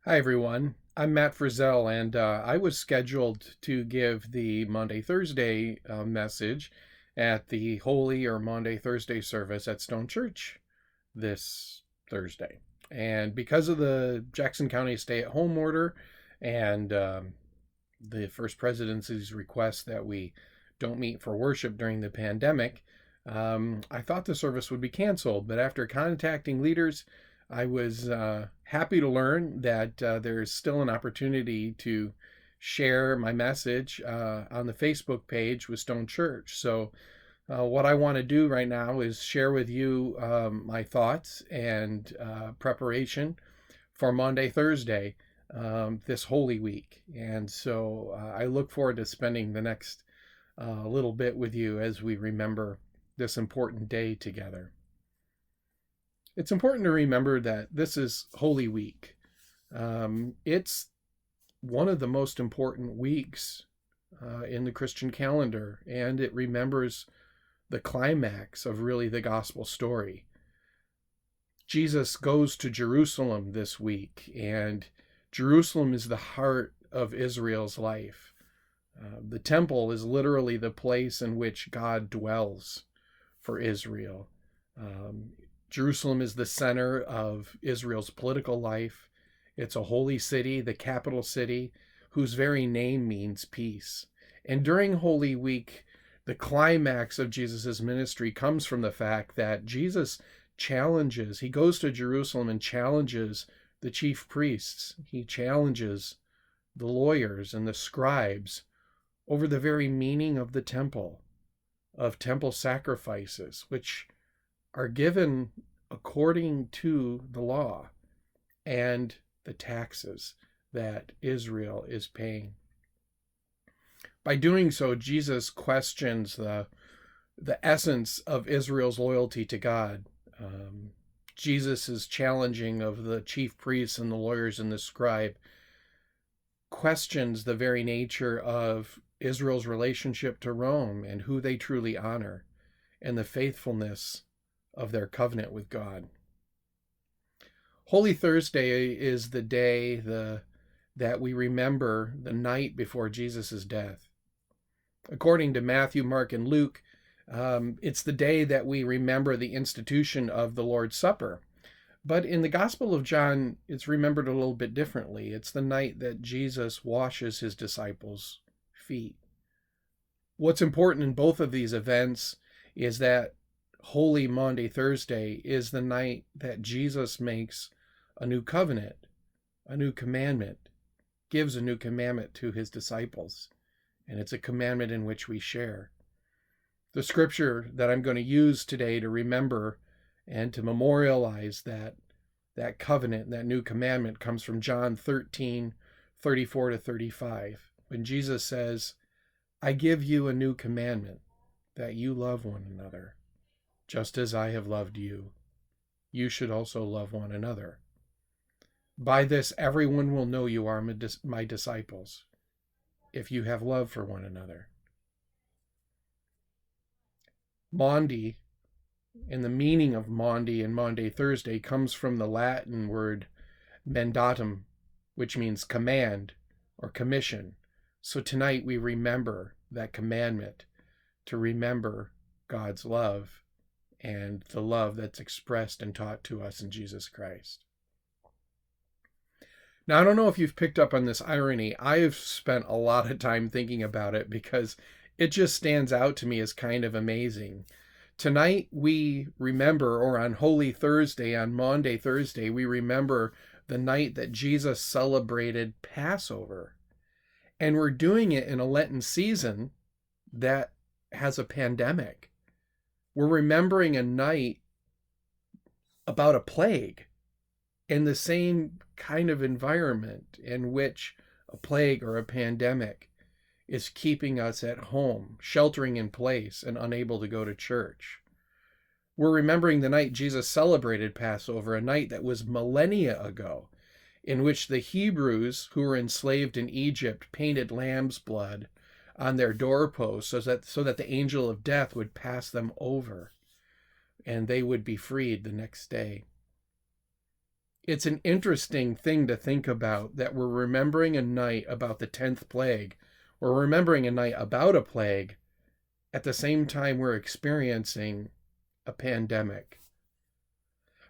Hi, everyone. I'm Matt Frizzell, and I was scheduled to give the Maundy Thursday message at the Holy or Maundy Thursday service at Stone Church this Thursday. And because of the Jackson County stay at home order and the First Presidency's request that we don't meet for worship during the pandemic, I thought the service would be canceled. But after contacting leaders, I was happy to learn that there is still an opportunity to share my message on the Facebook page with Stone Church. So, what I want to do right now is share with you my thoughts and preparation for Maundy Thursday this Holy Week. And so I look forward to spending the next little bit with you as we remember this important day together. It's important to remember that this is Holy Week. It's one of the most important weeks in the Christian calendar, and it remembers the climax of really the gospel story. Jesus goes to Jerusalem this week, and Jerusalem is the heart of Israel's life. The temple is literally the place in which God dwells for Israel. Jerusalem is the center of Israel's political life. It's a holy city, the capital city, whose very name means peace. And during Holy Week, the climax of Jesus' ministry comes from the fact that Jesus he goes to Jerusalem and challenges the chief priests. He challenges the lawyers and the scribes over the very meaning of the temple, of temple sacrifices, which are given according to the law and the taxes that Israel is paying. By doing so, Jesus questions the essence of Israel's loyalty to God. Jesus' challenging of the chief priests and the lawyers and the scribe questions the very nature of Israel's relationship to Rome and who they truly honor and the faithfulness of their covenant with God. Holy Thursday is the day that we remember the night before Jesus' death. According to Matthew, Mark, and Luke, it's the day that we remember the institution of the Lord's Supper. But in the Gospel of John, it's remembered a little bit differently. It's the night that Jesus washes his disciples' feet. What's important in both of these events is that Holy Maundy Thursday is the night that Jesus makes a new covenant, a new commandment, gives a new commandment to his disciples. And it's a commandment in which we share. The scripture that I'm going to use today to remember and to memorialize that covenant, that new commandment, comes from John 13:34-35, when Jesus says, "I give you a new commandment, that you love one another. Just as I have loved you, you should also love one another. By this everyone will know you are my disciples, if you have love for one another." Maundy, and the meaning of Maundy and Maundy Thursday, comes from the Latin word mandatum, which means command or commission. So tonight we remember that commandment, to remember God's love and the love that's expressed and taught to us in Jesus Christ. Now, I don't know if you've picked up on this irony. I have spent a lot of time thinking about it because it just stands out to me as kind of amazing. Tonight we remember, or on Holy Thursday, on Maundy Thursday, we remember the night that Jesus celebrated Passover. And we're doing it in a Lenten season that has a pandemic. We're remembering a night about a plague in the same kind of environment in which a plague or a pandemic is keeping us at home, sheltering in place, and unable to go to church. We're remembering the night Jesus celebrated Passover, a night that was millennia ago, in which the Hebrews who were enslaved in Egypt painted lamb's blood on their doorposts so that the angel of death would pass them over and they would be freed the next day. It's an interesting thing to think about that we're remembering a night about the 10th plague. We're remembering a night about a plague at the same time we're experiencing a pandemic.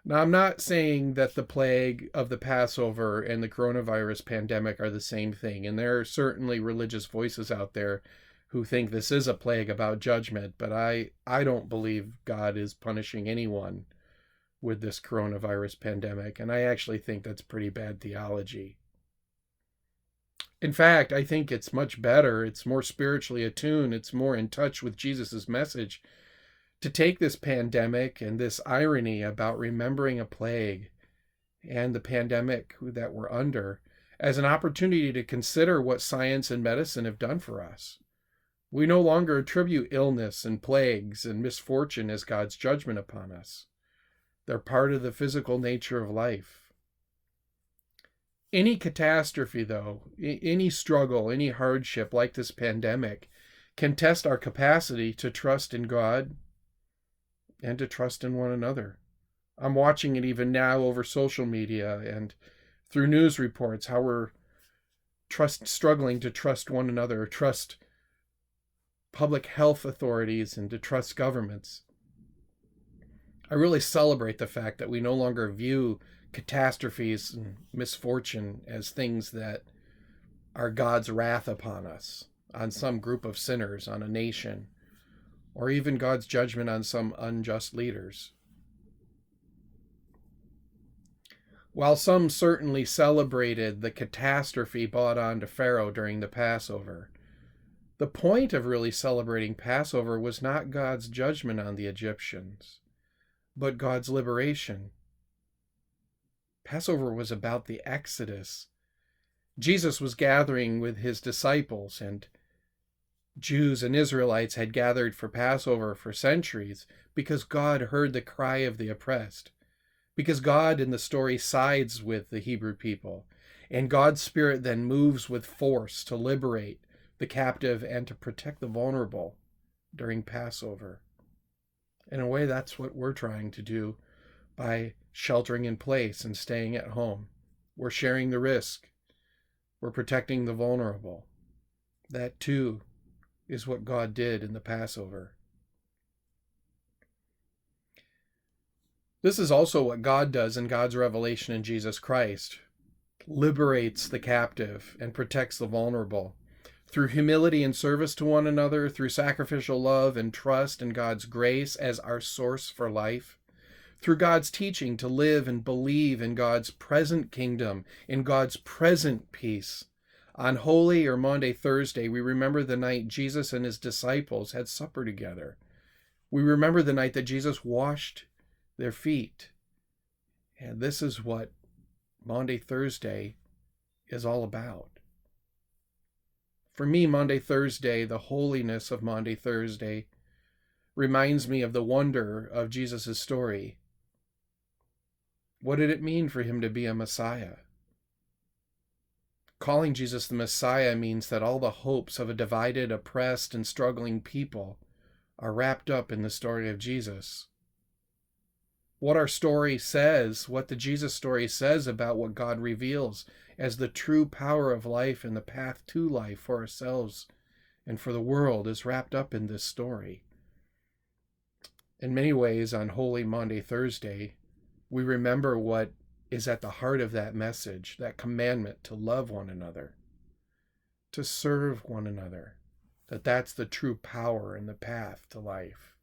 Now, I'm not saying that the plague of the Passover and the coronavirus pandemic are the same thing, and there are certainly religious voices out there who think this is a plague about judgment, but I don't believe God is punishing anyone with this coronavirus pandemic, and I actually think that's pretty bad theology. In fact, I think it's much better, it's more spiritually attuned, it's more in touch with Jesus' message to take this pandemic and this irony about remembering a plague and the pandemic that we're under as an opportunity to consider what science and medicine have done for us. We no longer attribute illness and plagues and misfortune as God's judgment upon us. They're part of the physical nature of life. Any catastrophe, though, any struggle, any hardship like this pandemic can test our capacity to trust in God and to trust in one another. I'm watching it even now over social media and through news reports, how we're struggling to trust one another, trust public health authorities, and to trust governments. I really celebrate the fact that we no longer view catastrophes and misfortune as things that are God's wrath upon us, on some group of sinners, on a nation, or even God's judgment on some unjust leaders. While some certainly celebrated the catastrophe brought on to Pharaoh during the Passover, the point of really celebrating Passover was not God's judgment on the Egyptians, but God's liberation. Passover was about the Exodus. Jesus was gathering with his disciples, and Jews and Israelites had gathered for Passover for centuries because God heard the cry of the oppressed, because God in the story sides with the Hebrew people, and God's Spirit then moves with force to liberate the captive and to protect the vulnerable during Passover. In a way, that's what we're trying to do by sheltering in place and staying at home. We're sharing the risk. We're protecting the vulnerable. That too is what God did in the Passover. This is also what God does in God's revelation in Jesus Christ. Liberates the captive and protects the vulnerable. Through humility and service to one another, through sacrificial love and trust in God's grace as our source for life, through God's teaching to live and believe in God's present kingdom, in God's present peace. On Holy or Maundy Thursday, we remember the night Jesus and his disciples had supper together. We remember the night that Jesus washed their feet. And this is what Maundy Thursday is all about. For me, Maundy Thursday, the holiness of Maundy Thursday, reminds me of the wonder of Jesus' story. What did it mean for him to be a Messiah? Calling Jesus the Messiah means that all the hopes of a divided, oppressed, and struggling people are wrapped up in the story of Jesus. What our story says, what the Jesus story says about what God reveals as the true power of life and the path to life for ourselves and for the world is wrapped up in this story. In many ways, on Holy Maundy Thursday, we remember what is at the heart of that message, that commandment to love one another, to serve one another, that's the true power and the path to life.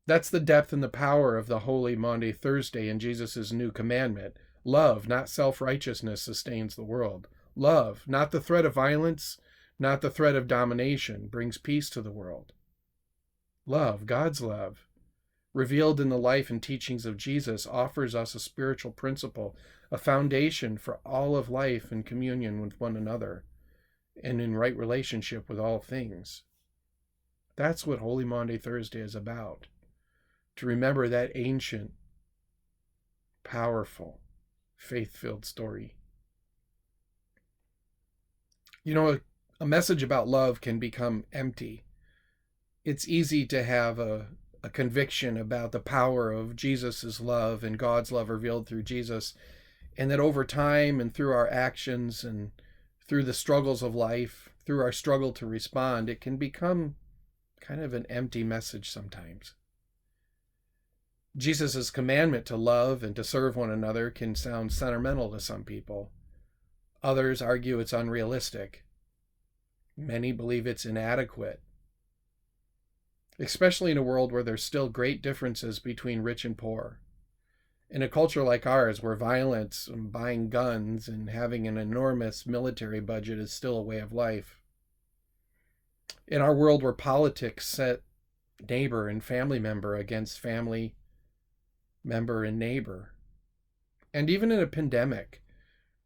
That's the depth and the power of the Holy Maundy Thursday in Jesus' new commandment. Love, not self-righteousness, sustains the world. Love, not the threat of violence, not the threat of domination, brings peace to the world. Love, God's love, revealed in the life and teachings of Jesus, offers us a spiritual principle, a foundation for all of life in communion with one another and in right relationship with all things. That's what Holy Maundy Thursday is about. To remember that ancient, powerful, faith-filled story. You know, a message about love can become empty. It's easy to have a a conviction about the power of Jesus' love and God's love revealed through Jesus, and that over time and through our actions and through the struggles of life, through our struggle to respond, it can become kind of an empty message sometimes. Jesus' commandment to love and to serve one another can sound sentimental to some people. Others argue it's unrealistic. Many believe it's inadequate, especially in a world where there's still great differences between rich and poor. In a culture like ours, where violence and buying guns and having an enormous military budget is still a way of life. In our world where politics set neighbor and family member against family member and neighbor. And even in a pandemic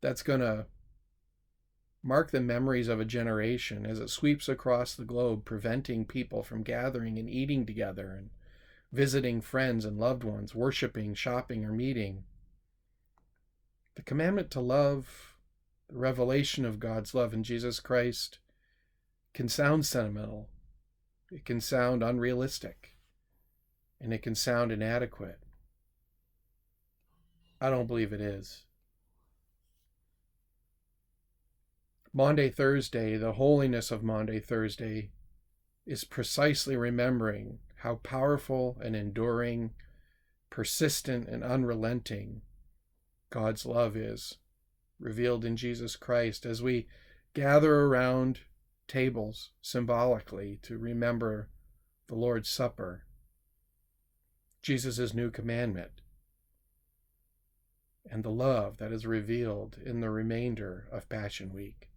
that's going to mark the memories of a generation as it sweeps across the globe, preventing people from gathering and eating together and visiting friends and loved ones, worshiping, shopping, or meeting. The commandment to love, the revelation of God's love in Jesus Christ, can sound sentimental. It can sound unrealistic. And it can sound inadequate. I don't believe it is. Maundy Thursday, the holiness of Maundy Thursday, is precisely remembering how powerful and enduring, persistent and unrelenting God's love is, revealed in Jesus Christ, as we gather around tables symbolically to remember the Lord's Supper, Jesus' new commandment, and the love that is revealed in the remainder of Passion Week.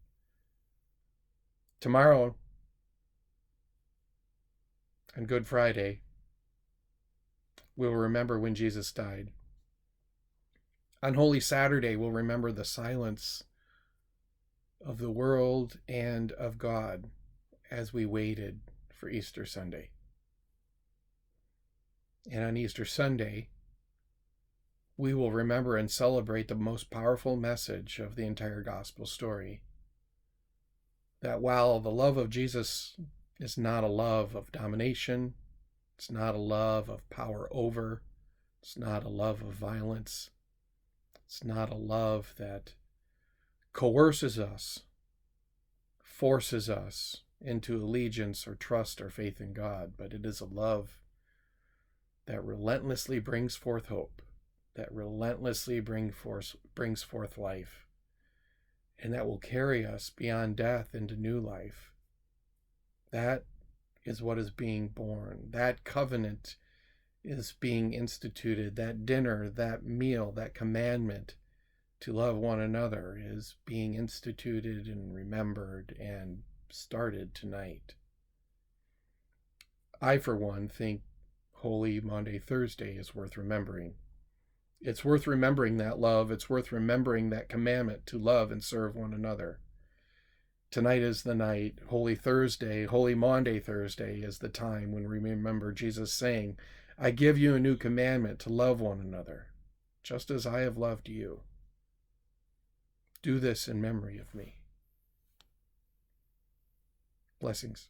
Tomorrow, on Good Friday, we'll remember when Jesus died. On Holy Saturday, we'll remember the silence of the world and of God as we waited for Easter Sunday. And on Easter Sunday, we will remember and celebrate the most powerful message of the entire gospel story. That while the love of Jesus is not a love of domination, it's not a love of power over, it's not a love of violence, it's not a love that coerces us, forces us into allegiance or trust or faith in God, but it is a love that relentlessly brings forth hope, that relentlessly brings forth life, and that will carry us beyond death into new life. That is what is being born. That covenant is being instituted. That dinner, that meal, that commandment to love one another is being instituted and remembered and started tonight. I, for one, think Holy Maundy Thursday is worth remembering. It's worth remembering that love. It's worth remembering that commandment to love and serve one another. Tonight is the night. Holy Thursday, Holy Maundy Thursday is the time when we remember Jesus saying, I give you a new commandment to love one another, just as I have loved you. Do this in memory of me. Blessings.